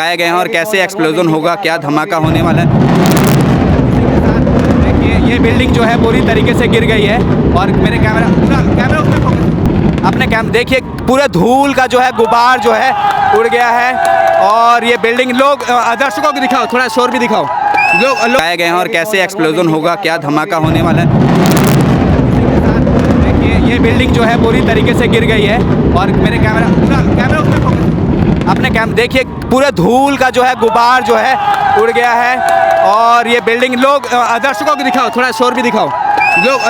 आए गए हैं और कैसे एक्सप्लोजन होगा, क्या धमाका होने वाला है। देखिए ये बिल्डिंग जो है पूरी तरीके से गिर गई है और मेरे कैमरा उसमें फोकस, अपने देखिए पूरा धूल का जो है गुबार जो है उड़ गया है। और ये बिल्डिंग लोग दर्शकों को दिखाओ, थोड़ा शोर भी दिखाओ। लोग आए गए हैं और कैसे एक्सप्लोजन होगा, क्या धमाका होने वाला है। देखिए ये बिल्डिंग जो है पूरी तरीके से गिर गई है और मेरे कैमरा उसमें फोकस, अपने देखिए पूरा धूल का जो है गुबार जो है उड़ गया है। और ये बिल्डिंग लोग दर्शकों को दिखाओ, थोड़ा शोर भी दिखाओ। लोग